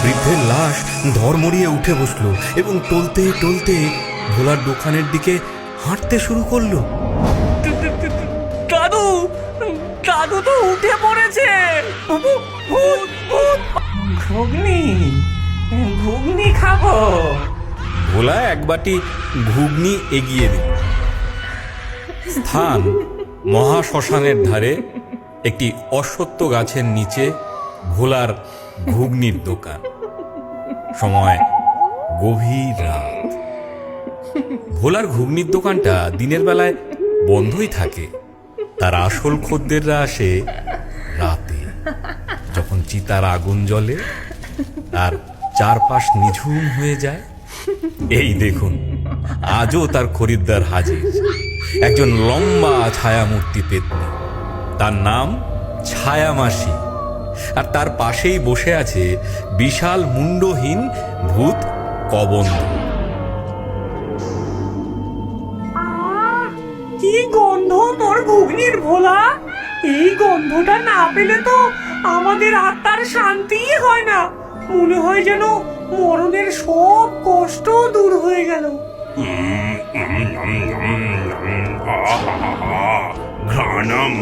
বৃদ্ধের লাশ ধড়মড়িয়ে উঠে বসলো এবং টলতে টলতে ভোলার দোকানের দিকে হাঁটতে শুরু করলো। দাদু, দাদু তো উঠে পড়েছে। ঘুগনি, ঘুগনি খাবো। ভোলা এক বাটি ঘুগনি এগিয়ে দিল। স্থান মহাশ্মশানের ধারে একটি অশ্বত্থ গাছের নিচে ভোলার ঘুগনির দোকান। সময় গভীর রাত। ভোলার ঘুগনির দোকানটা দিনের বেলায় বন্ধই থাকে। তার আসল খদ্দেররা আসে রাতে, যখন চিতার আগুন জ্বলে আর চারপাশ নিঝুম হয়ে যায়। এই দেখুন, আজও তার খরিদ্দার হাজির, একজন লম্বা ছায়ামূর্তি পেতনি। তার নাম ছায়ামাসি, আর তার পাশেই বসে আছে বিশাল মুন্ডহীন ভূত কবন্ধ। কি গন্ধ তোর ঘুগনির, ভোলা! এই গন্ধটা না পেলে তো আমাদের আত্মার শান্তিই হয় না। মনে হয় যেন মরণের সব কষ্ট দূর হয়ে গেল। ঘ্রাণম,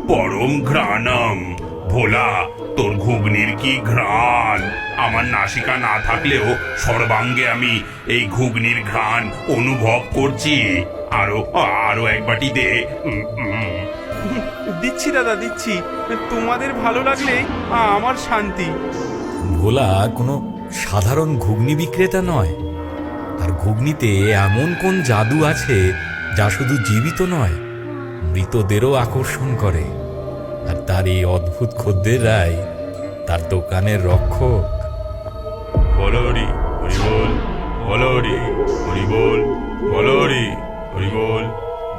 পরম ঘ্রাণম। ভোলা, তোর ঘুগনির কি ঘ্রাণ! আমার নাসিকা না থাকলেও সর্বাঙ্গে আমি এই ঘুগনির ঘ্রাণ অনুভব করছি। আরো আরো এক বাটি দে। দিচ্ছি দাদা, দিচ্ছি। তোমাদের ভালো লাগলে আমার শান্তি। ভোলা কোনো সাধারণ ঘুগনি বিক্রেতা নয়। তার ঘুগনিতে এমন কোন জাদু আছে যা শুধু জীবিত নয়, মৃতদেরও আকর্ষণ করে। আর তার এই অদ্ভুত খদ্দেররাই তার দোকানের রক্ষক। বলরি হরিবোল, বলরি হরিবোল, বলরি হরিবোল,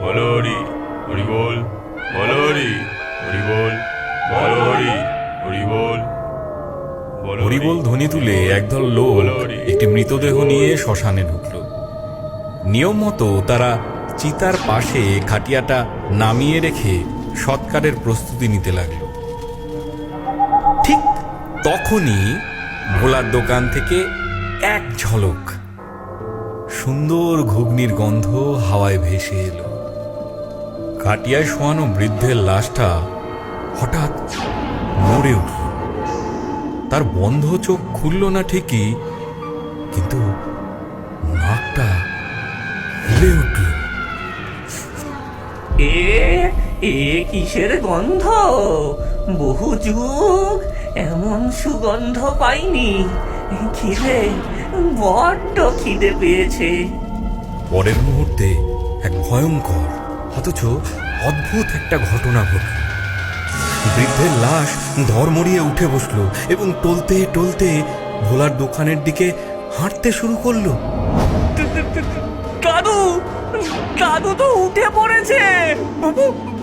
বলরি হরিবোল, বলরি হরিবোল, বলরি হরিবোল। হরিবোল ধ্বনি তুলে একদল লোক একটি মৃতদেহ নিয়ে শ্মশানে ঢুকল। নিয়ম মতো তারা চিতার পাশে খাটিয়াটা নামিয়ে রেখে সৎকারের প্রস্তুতি নিতে লাগলো। ঠিক তখনই ভোলার দোকান থেকে এক ঝলক সুন্দর ঘুগনির গন্ধ হাওয়ায় ভেসে এলো। খাটিয়ায় শোয়ানো বৃদ্ধের লাশটা হঠাৎ নড়ে উঠল। তার বন্ধ চোখ খুলল না ঠিকই, কিন্তু নাকটা ফুলে উঠল। এ কিসের গন্ধ? বহু যুগ এমন সুগন্ধ পাইনি। খিদে, বড্ড খিদে পেয়েছে। পরের মুহূর্তে এক ভয়ঙ্কর অথচ অদ্ভুত একটা ঘটনা ঘটল। বৃদ্ধের লাশ ধড়মড়িয়ে উঠে বসলো এবং টলতে টলতে ভোলার দোকানের দিকে হাঁটতে শুরু করলো। দাদু, দাদু তো উঠে পড়েছে।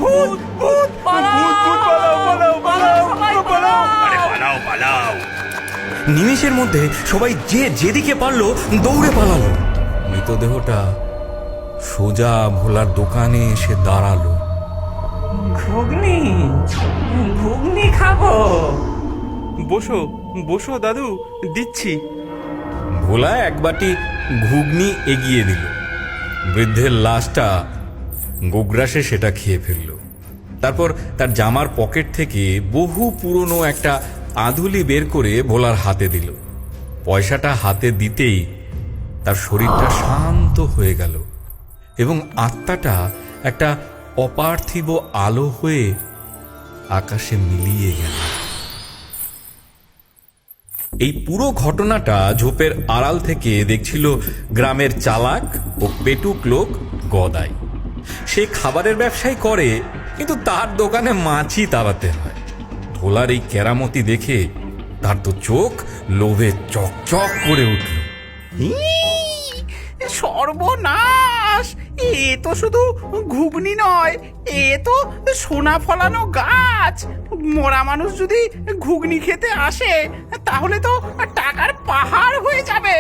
ভূত, ভূত, আরে পালাও, পালাও! নিমেষের মধ্যে সবাই যে যেদিকে পারলো দৌড়ে পালালো। মৃতদেহটা সোজা ভোলার দোকানে এসে দাঁড়ালো। ঘুগনি, ঘুগনি খাবো। বসো, বসো দাদু, দিচ্ছি। ভোলা এক বাটি ঘুগনি এগিয়ে দিল। বৃদ্ধের লাশটা গোগ্রাসে সেটা খেয়ে ফেলল। তারপর তার জামার পকেট থেকে বহু পুরনো একটা আধুলি বের করে ভোলার হাতে দিল। পয়সাটা হাতে দিতেই তার শরীরটা শান্ত হয়ে গেল এবং আত্মাটা একটা অপার্থিব আলো হয়ে আকাশে মিলিয়ে গেল। এই পুরো ঘটনাটা ঝোপের আড়াল থেকে দেখছিল গ্রামের চালাক ও পেটুক লোক গদাই। সে খাবারের ব্যবসাই করে, কিন্তু তার দোকানে মাছই তাড়াতে হয়। ভোলার এই কেরামতি দেখে তার তো চোখ লোভে চকচক করে উঠল। সর্বনাশ! এ তো শুধু ঘুগনি নয়, এ তো সোনা ফলানো গাছ। মরা মানুষ যদি ঘুগনি খেতে আসে তাহলে তো টাকার পাহাড় হয়ে যাবে।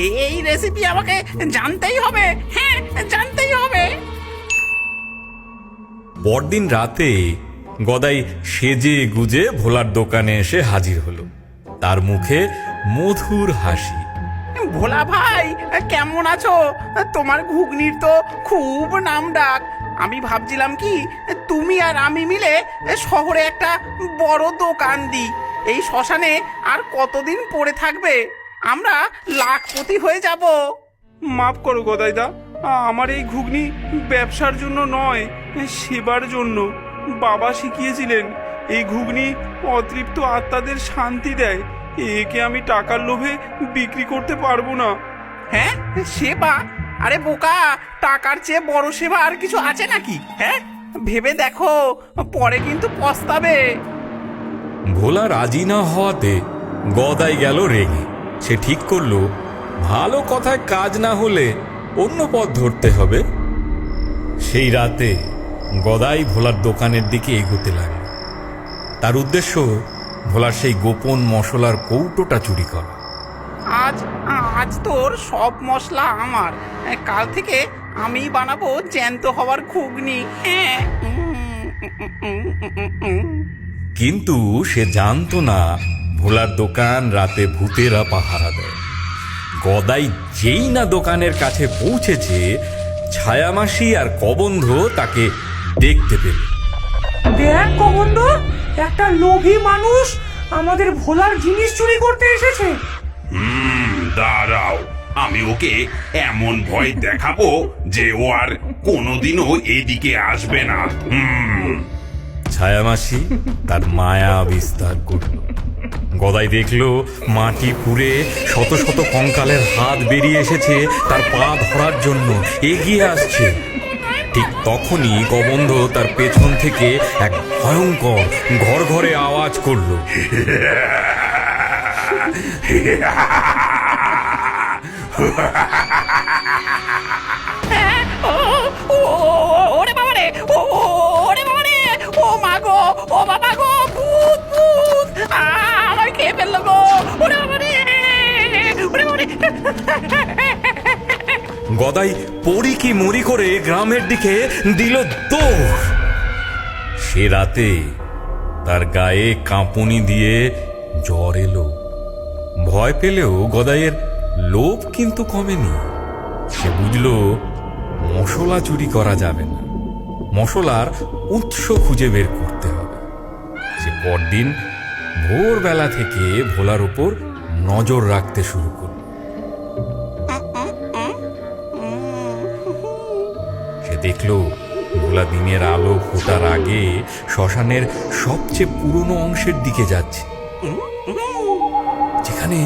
এই রেসিপি আমাকে জানতেই হবে। হ্যাঁ, জানতেই হবে। পরদিন রাতে গদাই সেজে গুজে ভোলার দোকানে এসে হাজির হলো। তার মুখে মধুর হাসি। ভোলা ভাই, কেমন আছো? তোমার ঘুগনির তো খুব নাম ডাক। আমি ভাবছিলাম কি তুমি আর আমি মিলে শহরে একটা বড় দোকান দিই। এই শ্মশানে আর কতদিন পড়ে থাকবে? আমরা লাখপতি হয়ে যাব। মাফ করো গদাইদা, আমার এই ঘুগনি ব্যবসার জন্য নয়, সেবার জন্য। বাবা শিখিয়েছিলেন এই ঘুগনি অতৃপ্ত আত্মাদের শান্তি দেয়। একে আমি টাকার লোভে বিক্রি করতে পারবো না। হ্যাঁ, সেবা? আরে বোকা, টাকার চেয়ে বড় সেবা আর কিছু আছে নাকি? হ্যাঁ, ভেবে দেখো, পরে কিন্তু পস্তাবে। ভোলা রাজি না হওয়াতে গদাই গেল রেগে। সে ঠিক করলো ভালো কথায় কাজ না হলে অন্য পথ ধরতে হবে। সেই রাতে গদাই ভোলার দোকানের দিকে এগোতে লাগল। তার উদ্দেশ্য ভোলার সেই গোপন মশলার কৌটোটা চুরি করা। আজ আজ তোর সব মশলা আমার। কাল থেকে আমি বানাবো জ্যান্ত হওয়ার ঘুগনি। কিন্তু সে জানতো না ভোলার দোকান রাতে ভূতেরা পাহারা দেয়। গদাই যেই না দোকানের কাছে পৌঁছেছে, ছায়ামাসি আর কবন্ধ তাকে দেখতে পেল। দেখ কবন্দ, একটা লোভী মানুষ আমাদের ভোলার জিনিস চুরি করতে এসেছে। দাঁড়াও, আমি ওকে এমন ভয় দেখাবো যে ও আর কোনোদিনও এদিকে আসবে না। ছায়ামাসি তার মায়া বিস্তার করল। গদাই দেখলো মাটি পুড়ে শত শত কঙ্কালের হাত বেরিয়ে এসেছে তার পা ধরার জন্য এগিয়ে আসছে। ঠিক তখনই কবন্ধ তার পেছন থেকে এক ভয়ঙ্কর ঘরঘরে আওয়াজ করলো। ওরে বাবা রে, ওরে বাবা রে, ও মা গো, ও বাবা গো, ভূত ভূত আমার খেয়ে ফেললো গো। ওরে বাবা রে, ওরে বাবা রে। গদাই পড়ি কি মরি করে গ্রামের দিকে দিল দৌড়। সে রাতে তার গায়ে কাঁপুনি দিয়ে জ্বর এলো। ভয় পেলেও গদাইয়ের লোভ কিন্তু কমেনি। সে বুঝল মশলা চুরি করা যাবে না, মশলার উৎস খুঁজে বের করতে হবে। সে পরদিন ভোরবেলা থেকে ভোলার উপর নজর রাখতে শুরু করল। সে দেখল ভোলা দিনের আলো ফোটার আগে শ্মশানের সবচেয়ে পুরনো অংশের দিকে যাচ্ছে, যেখানে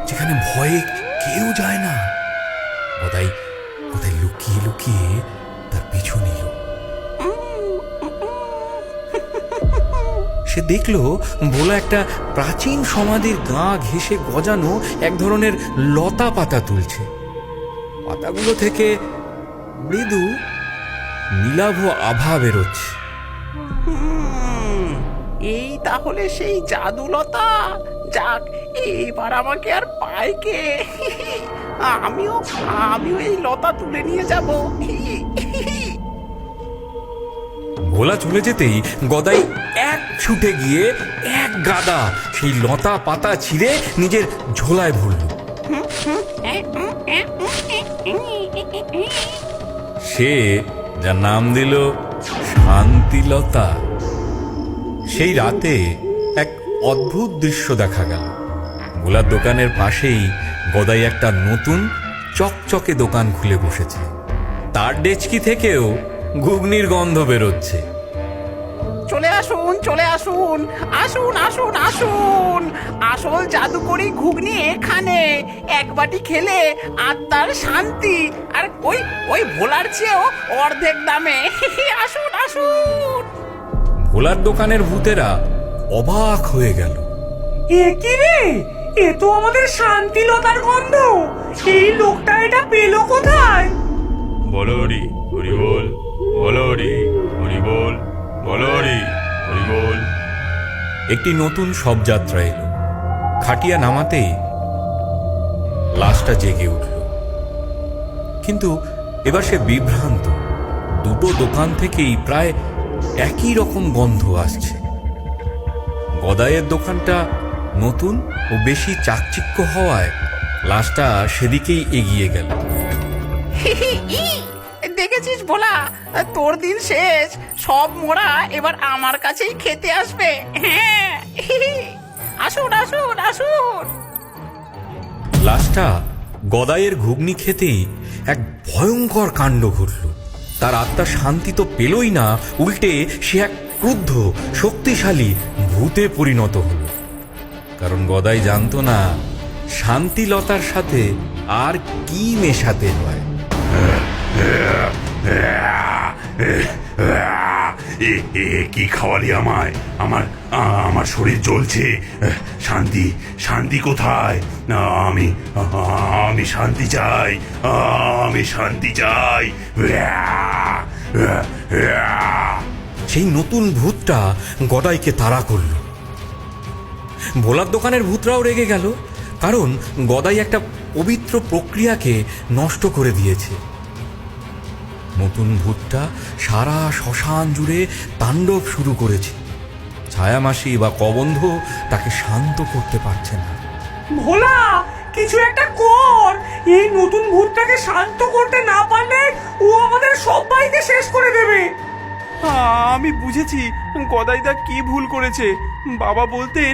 যেখানে ভয়ে কেউ যায় না। গদাই কোথায় লুকিয়ে লুকিয়ে তার পিছু নিল। সে দেখল ভোলা একটা প্রাচীন সমাধির গা ঘেঁষে গজানো এক ধরনের লতা পাতা তুলছে। পাতাগুলো থেকে মৃদু নীলাভ আভা বেরোচ্ছে। এই তাহলে সেই জাদুলতা। যাক, এবার আমাকে আর পায় কে? আমিও এই লতা তুলে নিয়ে যাব। ভোলা চলে যেতেই গদাই এক ছুটে গিয়ে এক গাদা সেই লতা পাতা ছিঁড়ে নিজের ঝোলায় ভরল। সে যার নাম দিল শান্তিলতা। সেই রাতে এক অদ্ভুত দৃশ্য দেখা গেল। ভোলার দোকানের পাশেই গদাই একটা নতুন চকচকে দোকান খুলে বসেছে। তার ডেচকি থেকেও ঘুগনির গন্ধ বেরোচ্ছে। চলে আসুন, চলে আসুন, আসুন আসুন আসুন, আসল জাদুকরি ঘুগনি এখানে। এক বাটি খেলে আত্মার শান্তি, আর ওই ভোলার চেয়েও অর্ধেক দামে। আসুন আসুন। ভোলার দোকানের ভূতেরা অবাক হয়ে গেল। এ কি রে, এ তো আমাদের শান্তিলতার গন্ধ। এই লোকটা এটা পেলো কোথায়? বলো রে হরি বল, বলো রে হরি বল, বলো রে হরি বল। একটি নতুন শবযাত্রা এলো। খাটিয়া নামাতেই লাশটা জেগে উঠল। কিন্তু এবার সে বিভ্রান্ত। দুটো দোকান থেকেই প্রায় একই রকম গন্ধ আসছে। গদাইয়ের দোকানটা নতুন ও বেশি চাকচিক্য হওয়ায় লাশটা সেদিকেই এগিয়ে গেল। দেখেছিস ভোলা, তোর দিন শেষ, সব মোড়া এবার আমার কাছেই খেতে আসবে। হ্যাঁ, আসুন আসুন আসুন। লাশটা গদাইয়ের ঘুগনি খেতেই এক ভয়ঙ্কর কাণ্ড ঘটল। তার আত্মা শান্তি তো পেলই না, উল্টে সে এক ক্রুদ্ধ শক্তিশালী ভূতে পরিণত হল। কারণ গদাই জানতো না শান্তিলতার সাথে আর কি মেশাতে হয়। কি খাওয়ালি আমায়? আমার শরীর জ্বলছে। শান্তি, শান্তি কোথায়? আমি শান্তি চাই, আমি শান্তি চাই। সেই নতুন ভূতটা গদাইকে তাড়া করল। ভোলার দোকানের ভূতরাও রেগে গেল, কারণ গদাই একটা পবিত্র প্রক্রিয়াকে নষ্ট করে দিয়েছে। নতুন ভূতটা সারা শ্মশান জুড়ে তাণ্ডব শুরু করেছে। ছায়ামাসি বা কবন্ধ তাকে শান্ত করতে পারছে না। ভোলা, কিছু একটা কর। এই নতুন ভূতটাকে শান্ত করতে না পারলে ও আমাদের সবাইকে শেষ করে দেবে। আমি বুঝেছি গদাইদা কি ভুল করেছে। বাবা বলতেন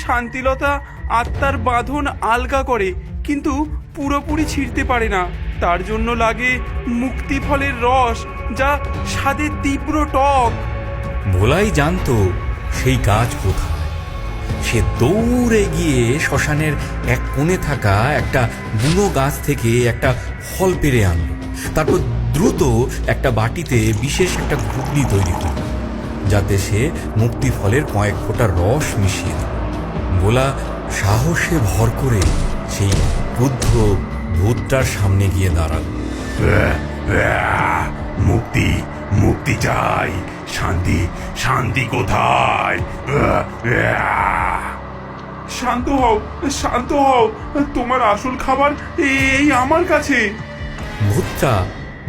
শান্তিলতা আত্মার বাঁধন আলগা করে, কিন্তু পুরোপুরি ছিঁড়তে পারে না। তার জন্য লাগে মুক্তি ফলের রস, যা স্বাদে তীব্র টক। ভোলাই জানতো সেই গাছ কোথায়। সে দৌড়ে গিয়ে শ্মশানের এক কোণে থাকা একটা বুনো গাছ থেকে একটা ফল পেড়ে আনল। তারপর দ্রুত একটা বাটিতে বিশেষ একটা ঘুগনি তৈরি করল, যাতে সে মুক্তি ফলের কয়েক ফোঁটা রস মিশিয়ে দিল। ভোলা সাহসে ভর করে সেই ক্রুদ্ধ ভূতটার সামনে গিয়ে দাঁড়াল। মুক্তি, মুক্তি চাই। শান্তি, শান্তি কোথায়? শান্ত হও, শান্ত হও, তোমার আসল খাবার এই আমার কাছে। ভূতটা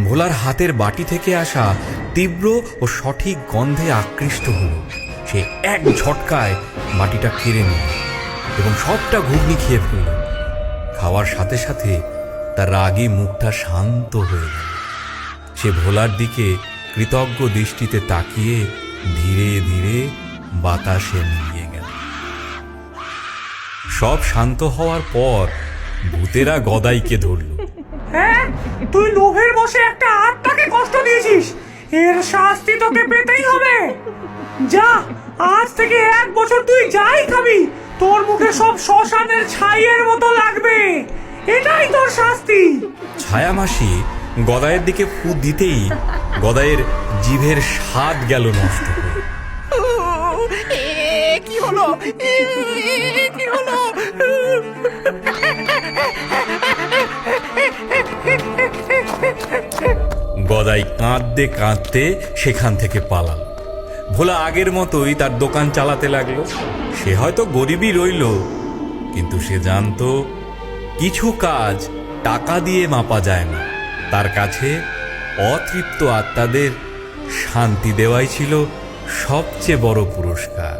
ভোলার হাতের বাটি থেকে আসা তীব্র ও সঠিক গন্ধে আকৃষ্ট হল। সে এক ঝটকায় বাটিটা কেড়ে নিল এবং সবটা ঘুগনি খেয়ে ফেলল। খাওয়ার সাথে সাথে তার রাগী মুখটা শান্ত হয়ে গেল। সে ভোলার দিকে কৃতজ্ঞ দৃষ্টিতে তাকিয়ে ধীরে ধীরে বাতাসে মিলিয়ে গেল। সব শান্ত হওয়ার পর ভূতেরা গদাইকে ধরল। হ্যাঁ, তুই লোভের বসে একটা আত্মাকে কষ্ট দিয়েছিস, এর শাস্তি তোকে পেতেই হবে। যা, আজ থেকে 1 বছর তুই যাই খাবি, তোর মুখে সব শ্মশানের ছাইয়ের মতো লাগবে। এটাই তোর শাস্তি। ছায়ামাসি গদাইয়ের দিকে ফু দিতেই গদাইয়ের জিভের স্বাদ গেল নষ্ট হয়ে। কি হলো, কি হলো? গদাই কাঁদতে কাঁদতে সেখান থেকে পালাল। ভোলা আগের মতোই তার দোকান চালাতে লাগলো। সে হয়তো গরিবই রইল, কিন্তু সে জানতো কিছু কাজ টাকা দিয়ে মাপা যায় না। তার কাছে অতৃপ্ত আত্মাদের শান্তি দেওয়াই ছিল সবচেয়ে বড় পুরস্কার।